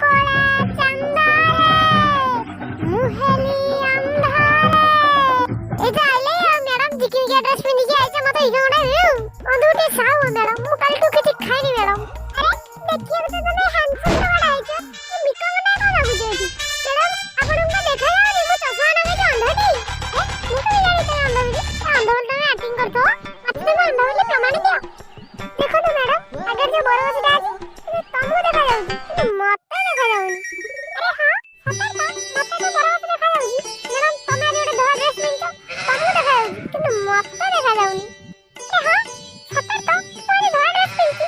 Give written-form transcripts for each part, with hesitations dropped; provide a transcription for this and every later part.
কড়া চান্দারে মুহেলি আন্ধারে এটা আইলে ম্যাডাম জিকি ড্রেস পিন্ধি আইছে মতে ইগোড়া অদুটি সাও ম্যাডাম মু কাল টু কিছু খাইনি ম্যাডাম আরে দেখিয়ে তো তুমি হ্যান্ডসাম লগা আইছো বিকম না কোন লাগুছে এটি ম্যাডাম ଆପଣଙ୍କୁ ଦେଖା ଯାଉନି ମୁଁ ଚଷମା ଲଗେଇଛି ଅନ୍ଧଟି ମୁଁ ତ ଜାଣିଛି ଅନ୍ଧ ବୋଲି ତମେ ଆକ୍ଟିଂ କରୁଥିବ ମତେ ତମେ ଅନ୍ଧ ବୋଲି ପ୍ରମାଣ ଦିଅ ଦେଖନ୍ତୁ ମ୍ୟାଡାମ ଆଗରେ ଯୋଉ ବରଗଛଟା ଅଛି ତମକୁ ଦେଖା ଯାଉଛି କିନ୍ତୁ ମତେ ଦେଖା ଯାଉନି ଆରେ ହଁ ସତରେ ତ ମତେ ତ ବରଗଛ ଦେଖା ଯାଉଛି ମ୍ୟାଡାମ ତମେ ଆଜି ଗୋଟେ ଧଳା ଡ୍ରେସ ପିନ୍ଧିଛ ତମକୁ ଦେଖା ଯାଉଛି କିନ୍ତୁ ମତେ ଦେଖା ଯାଉନି ଆରେ ହଁ ସତରେ ତ ମୁଁ ଆଜି ଧଳା ଡ୍ରେସ ପିନ୍ଧିଛି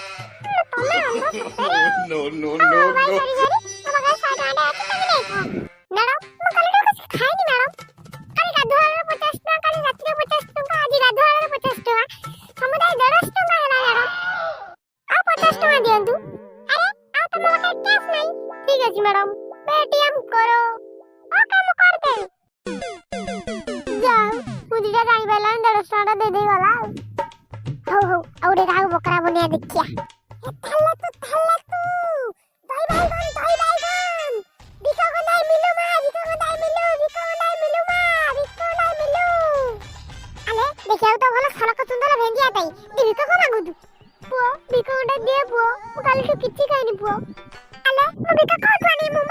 ତମେ ଅନ୍ଧ ସତରେ No, no, Oh, no, ଭାଇ no. ସରି ସରି ତମ ଗାଁ 100 ଟଙ୍କା ଅଛି ତମେ ନେଇଛ ମ୍ୟାଡାମ ମୁଁ କାଲି କିଛି ଖାଇନି ମ୍ୟାଡାମ କାଲି ଗାଧୁଆଳରେ 50 ଟଙ୍କା କାଲି ରାତିରେ 50 ଟଙ୍କା ଆଜି ଗାଧୁଆଳରେ 50 ଟଙ୍କା ସମୁଦାୟ 150 ଟଙ୍କା ହେଲା ମ୍ୟାଡାମ ଆଉ 50 ଟଙ୍କା ଦିଅନ୍ତୁ ଆରେ ଆଉ ତମ ପାଖରେ କ୍ୟାଶ ନାହିଁ ଠିକ ଅଛି ମ୍ୟାଡାମ पेटीएम करो ओके ମୁଁ କରିଦେବି ଯାଉ ମୁଁ ଦିଟା ଜାଣି ପାରିଲାନି 150 ଟଙ୍କା ଦେଇ ଦେଇ ଗଲା ହଉ ହଉ ଆଉ ଗୋଟେ କାହାକୁ ବକରା ବନିଆ ଦେଖିଆ ଥାଲେ ତୁ ଦଇ ବାଇଗଣ ବିକ ଗନ୍ଧାଇ ମିଲୁ ମା ବିକ ଗନ୍ଧାଇ ମିଲୁ ମା ବିକ ଗନ୍ଧାଇ ମିଲୁ ଆଲେ ଦେଖିବାକୁ ତ ଭଲ ସଳକ ସୁନ୍ଦର ଭେଙ୍ଗିଆ ତାଇ ଦି ବିକ କଣ ମାଗୁଛୁ ପୁଅ ବିକ ଗଣ୍ଡା ଦିଏ ପୁଅ ମୁଁ କାଲିଠୁ କିଛି ଖାଇନି ପୁଅ ଆଲେ ମୁଁ ବିକ କୋଉଠୁ ଆଣିବି ମୁଁ